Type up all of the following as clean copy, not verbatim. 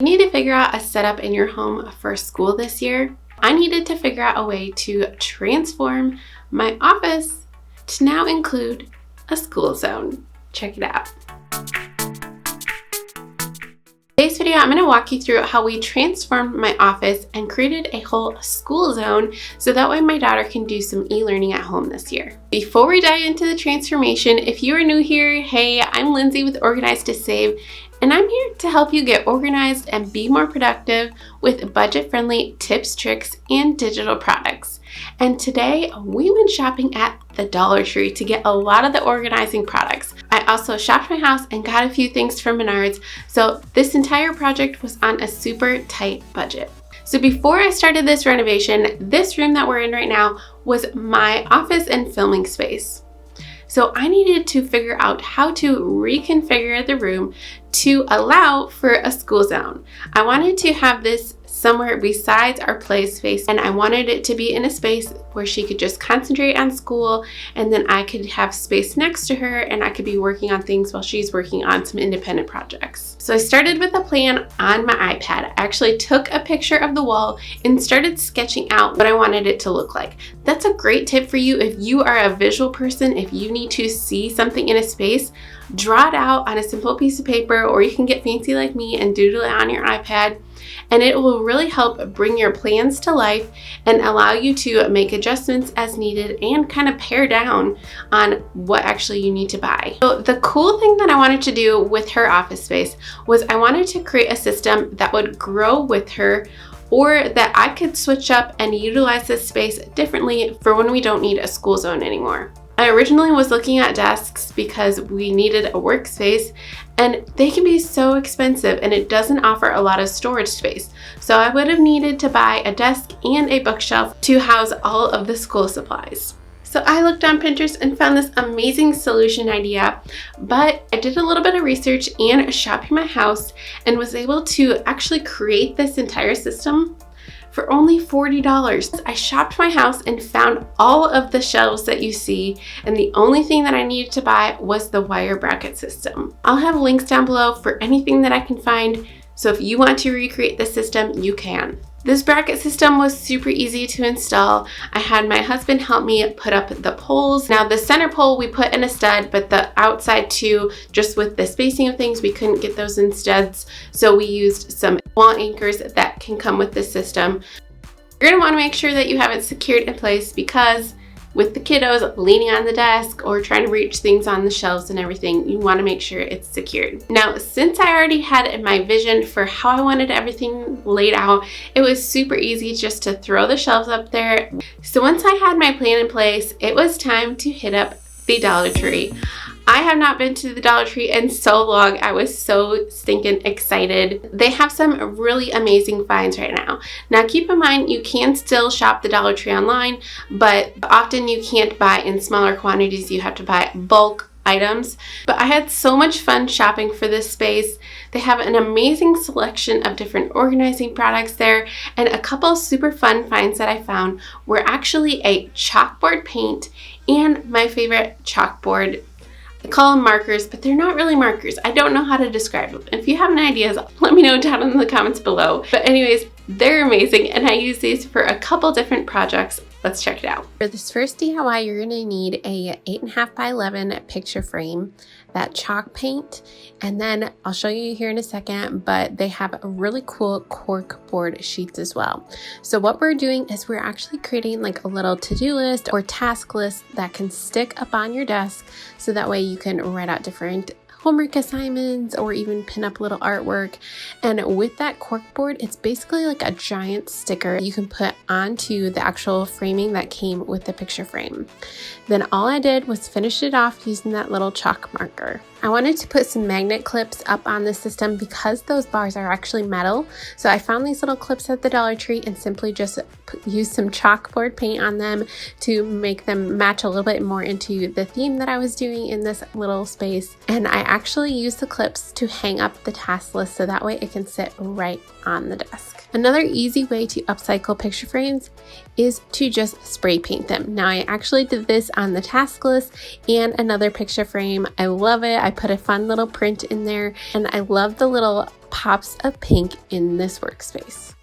You need to figure out a setup in your home for school this year. I needed to figure out a way to transform my office to now include a school zone. Check it out. Today's video, I'm going to walk you through how we transformed my office and created a whole school zone so that way my daughter can do some e-learning at home this year. Before we dive into the transformation, if you are new here, hey, I'm Lindsay with Organize to Save, and I'm here to help you get organized and be more productive with budget-friendly tips, tricks, and digital products. And today we went shopping at the Dollar Tree to get a lot of the organizing products. I also shopped my house and got a few things from Menards, so this entire project was on a super tight budget. So before I started this renovation, this room that we're in right now was my office and filming space. So I needed to figure out how to reconfigure the room to allow for a school zone. I wanted to have this somewhere besides our play space, and I wanted it to be in a space where she could just concentrate on school, and then I could have space next to her and I could be working on things while she's working on some independent projects. So I started with a plan on my iPad. I actually took a picture of the wall and started sketching out what I wanted it to look like. That's a great tip for you if you are a visual person. If you need to see something in a space, draw it out on a simple piece of paper, or you can get fancy like me and doodle it on your iPad. And it will really help bring your plans to life and allow you to make adjustments as needed and kind of pare down on what actually you need to buy. So the cool thing that I wanted to do with her office space was I wanted to create a system that would grow with her, or that I could switch up and utilize this space differently for when we don't need a school zone anymore. I originally was looking at desks because we needed a workspace, and they can be so expensive and it doesn't offer a lot of storage space. So I would have needed to buy a desk and a bookshelf to house all of the school supplies. So I looked on Pinterest and found this amazing solution idea, but I did a little bit of research and shopping my house and was able to actually create this entire system for only $40. I shopped my house and found all of the shelves that you see, and the only thing that I needed to buy was the wire bracket system. I'll have links down below for anything that I can find, so if you want to recreate this system, you can. This bracket system was super easy to install. I had my husband help me put up the poles. Now the center pole we put in a stud, but the outside two, just with the spacing of things, we couldn't get those in studs. So we used some wall anchors that can come with this system. You're gonna wanna make sure that you have it secured in place, because with the kiddos leaning on the desk or trying to reach things on the shelves and everything, you want to make sure it's secured. Now, since I already had my vision for how I wanted everything laid out, it was super easy just to throw the shelves up there. So once I had my plan in place, it was time to hit up the Dollar Tree. I have not been to the Dollar Tree in so long. I was so stinking excited. They have some really amazing finds right now. Now keep in mind, you can still shop the Dollar Tree online, but often you can't buy in smaller quantities. You have to buy bulk items. But I had so much fun shopping for this space. They have an amazing selection of different organizing products there, and a couple super fun finds that I found were actually a chalkboard paint and my favorite chalkboard. I call them markers, but they're not really markers. I don't know how to describe them. If you have any ideas, let me know down in the comments below. But anyways, they're amazing, and I use these for a couple different projects. Let's check it out. For this first DIY, you're gonna need a 8.5 by 11 picture frame, that chalk paint, and then I'll show you here in a second, but they have really cool cork board sheets as well. So what we're doing is we're actually creating like a little to-do list or task list that can stick up on your desk, so that way you can write out different homework assignments or even pin up little artwork. And with that cork board, it's basically like a giant sticker you can put onto the actual framing that came with the picture frame. Then all I did was finish it off using that little chalk marker. I wanted to put some magnet clips up on the system because those bars are actually metal. So I found these little clips at the Dollar Tree and simply just used some chalkboard paint on them to make them match a little bit more into the theme that I was doing in this little space. And I actually used the clips to hang up the task list so that way it can sit right on the desk. Another easy way to upcycle picture frames is to just spray paint them. Now I actually did this on the task list and another picture frame. I love it. I put a fun little print in there, and I love the little pops of pink in this workspace.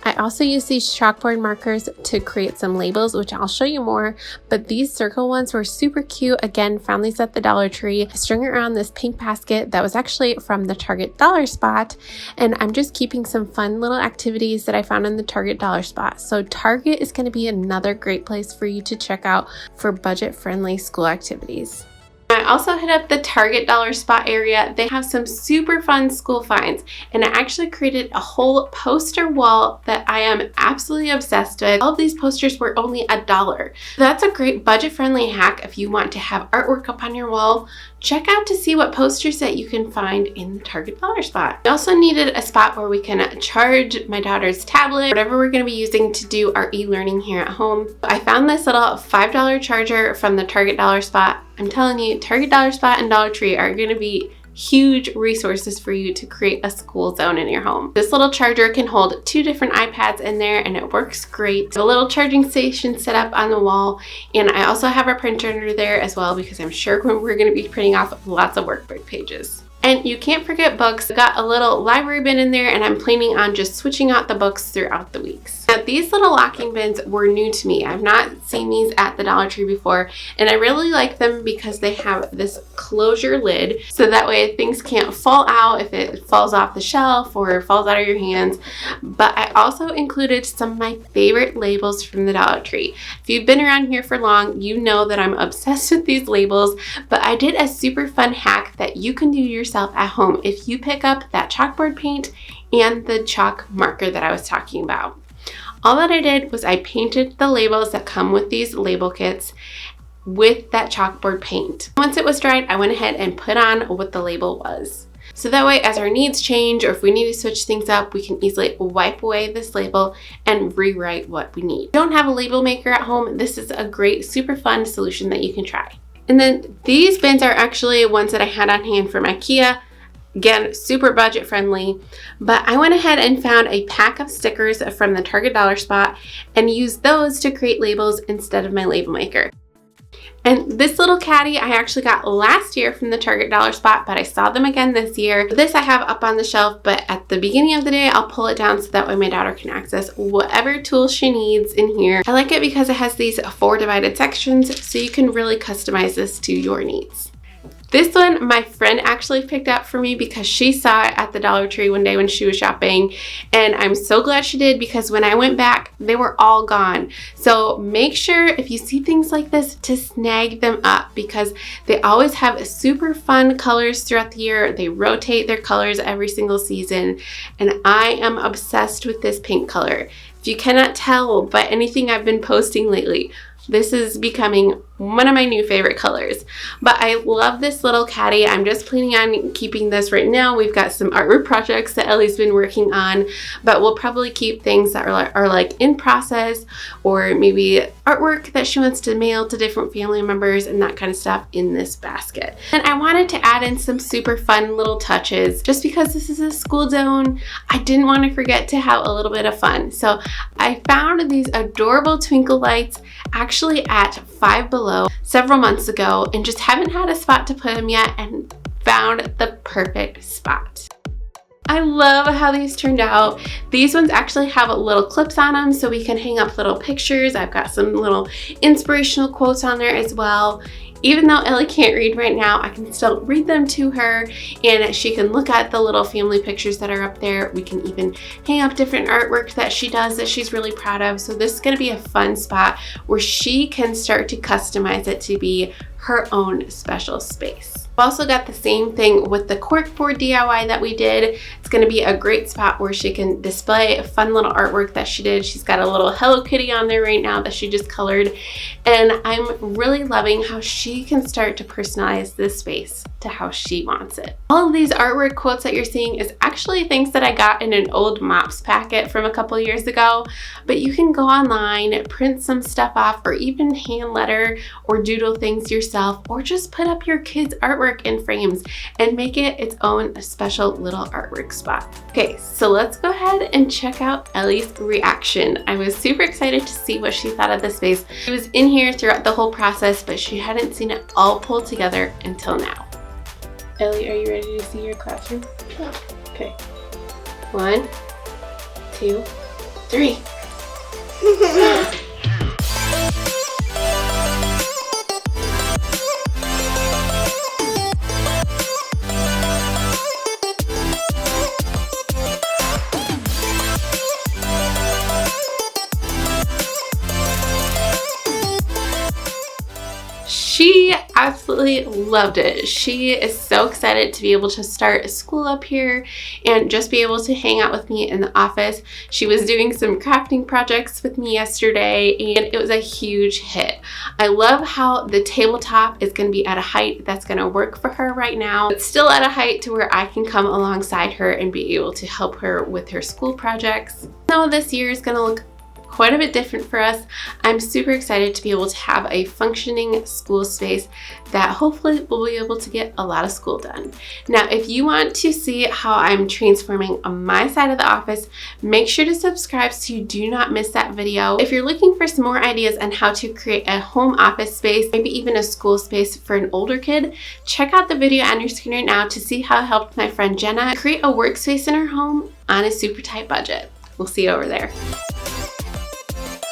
I also use these chalkboard markers to create some labels, which I'll show you more, but these circle ones were super cute. Again, found these at the Dollar Tree. I strung it around this pink basket that was actually from the Target Dollar Spot, and I'm just keeping some fun little activities that I found in the Target Dollar Spot. So Target is going to be another great place for you to check out for budget-friendly school activities. I also hit up the Target Dollar Spot area. They have some super fun school finds, and I actually created a whole poster wall that I am absolutely obsessed with. All of these posters were only $1. That's a great budget-friendly hack if you want to have artwork up on your wall. Check out to see what posters that you can find in the Target Dollar Spot. I also needed a spot where we can charge my daughter's tablet, whatever we're going to be using to do our e-learning here at home. I found this little $5 charger from the Target Dollar Spot. I'm telling you, Target Dollar Spot and Dollar Tree are going to be huge resources for you to create a school zone in your home. This little charger can hold 2 different iPads in there, and it works great. A little charging station set up on the wall, and I also have a printer under there as well because I'm sure we're going to be printing off lots of workbook pages. And you can't forget books. I got a little library bin in there, and I'm planning on just switching out the books throughout the weeks. Now, these little locking bins were new to me. I've not seen these at the Dollar Tree before, and I really like them because they have this closure lid, so that way things can't fall out if it falls off the shelf or falls out of your hands. But I also included some of my favorite labels from the Dollar Tree. If you've been around here for long, you know that I'm obsessed with these labels, but I did a super fun hack that you can do yourself at home if you pick up that chalkboard paint and the chalk marker that I was talking about. All that I did was I painted the labels that come with these label kits with that chalkboard paint. Once it was dried, I went ahead and put on what the label was. So that way, as our needs change or if we need to switch things up, we can easily wipe away this label and rewrite what we need. If you don't have a label maker at home, this is a great, super fun solution that you can try. And then these bins are actually ones that I had on hand from IKEA. Again, super budget friendly, but I went ahead and found a pack of stickers from the Target Dollar Spot and used those to create labels instead of my label maker. And this little caddy I actually got last year from the Target Dollar Spot, but I saw them again this year. This I have up on the shelf, but at the beginning of the day, I'll pull it down so that way my daughter can access whatever tools she needs in here. I like it because it has these 4 divided sections, so you can really customize this to your needs. This one, my friend actually picked up for me because she saw it at the Dollar Tree one day when she was shopping, and I'm so glad she did because when I went back, they were all gone. So make sure if you see things like this to snag them up because they always have super fun colors throughout the year. They rotate their colors every single season, and I am obsessed with this pink color. If you cannot tell by anything I've been posting lately, this is becoming one of my new favorite colors. But I love this little caddy. I'm just planning on keeping this right now. We've got some artwork projects that Ellie's been working on, but we'll probably keep things that are like in process or maybe artwork that she wants to mail to different family members and that kind of stuff in this basket. And I wanted to add in some super fun little touches just because this is a school zone. I didn't want to forget to have a little bit of fun. So I found these adorable twinkle lights actually at Five Below several months ago and just haven't had a spot to put them yet and found the perfect spot. I love how these turned out. These ones actually have little clips on them so we can hang up little pictures. I've got some little inspirational quotes on there as well. Even though Ellie can't read right now, I can still read them to her and she can look at the little family pictures that are up there. We can even hang up different artwork that she does that she's really proud of. So this is going to be a fun spot where she can start to customize it to be her own special space. I've also got the same thing with the corkboard DIY that we did. It's going to be a great spot where she can display a fun little artwork that she did. She's got a little Hello Kitty on there right now that she just colored, and I'm really loving how she can start to personalize this space to how she wants it. All of these artwork quotes that you're seeing is actually things that I got in an old MOPS packet from a couple years ago, but you can go online, print some stuff off, or even hand letter or doodle things yourself, or just put up your kids' artwork in frames and make it its own special little artwork spot. Okay, so let's go ahead and check out Ellie's reaction. I was super excited to see what she thought of the space. She was in here throughout the whole process, but she hadn't seen it all pulled together until now. Ellie, are you ready to see your classroom? Okay. 1, 2, 3. She absolutely loved it. She is so excited to be able to start school up here and just be able to hang out with me in the office. She was doing some crafting projects with me yesterday and it was a huge hit. I love how the tabletop is going to be at a height that's going to work for her right now. It's still at a height to where I can come alongside her and be able to help her with her school projects. Now this year is going to look quite a bit different for us. I'm super excited to be able to have a functioning school space that hopefully we'll be able to get a lot of school done. Now, if you want to see how I'm transforming on my side of the office, make sure to subscribe so you do not miss that video. If you're looking for some more ideas on how to create a home office space, maybe even a school space for an older kid, check out the video on your screen right now to see how I helped my friend Jenna create a workspace in her home on a super tight budget. We'll see you over there.